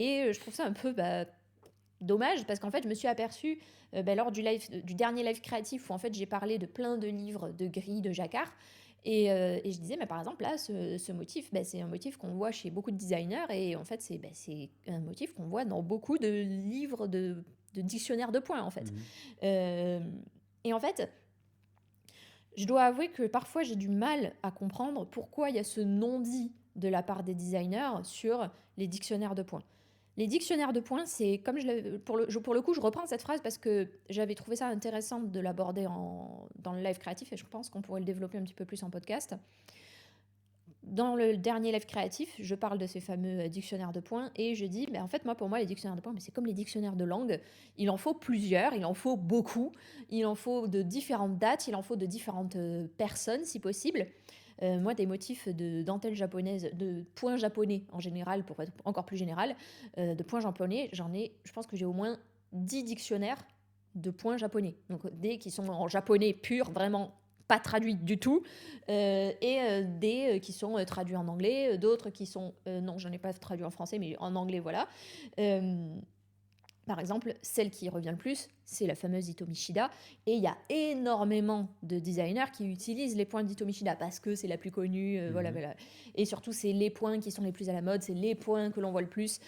Et je trouve ça un peu dommage parce qu'en fait, je me suis aperçue lors du dernier live créatif où en fait j'ai parlé de plein de livres de gris de Jacquard. Et je disais, mais par exemple, là, ce motif, c'est un motif qu'on voit chez beaucoup de designers et en fait, c'est un motif qu'on voit dans beaucoup de livres de dictionnaires de points, en fait. Mhm. Euh, et en fait, je dois avouer que parfois j'ai du mal à comprendre pourquoi il y a ce non-dit de la part des designers sur les dictionnaires de points. Les dictionnaires de points, c'est comme pour le coup, je reprends cette phrase parce que j'avais trouvé ça intéressant de l'aborder dans le live créatif et je pense qu'on pourrait le développer un petit peu plus en podcast. Dans le dernier live créatif, je parle de ces fameux dictionnaires de points et je dis, en fait, pour moi, les dictionnaires de points, c'est comme les dictionnaires de langue. Il en faut plusieurs, il en faut beaucoup, il en faut de différentes dates, il en faut de différentes personnes, si possible. Moi, des motifs de dentelle japonaise, de points japonais en général, pour être encore plus général, de points japonais, je pense que j'ai au moins 10 dictionnaires de points japonais. Donc des qui sont en japonais pur, vraiment pas traduits du tout, et des qui sont traduits en anglais, d'autres qui sont... non, j'en ai pas traduit en français, mais en anglais, voilà. Euh, Par exemple, celle qui revient le plus, c'est la fameuse Ito Mishida. Et il y a énormément de designers qui utilisent les points d'Ito Mishida parce que c'est la plus connue. Voilà, Mhm. voilà. Et surtout, c'est les points qui sont les plus à la mode, c'est les points que l'on voit le plus.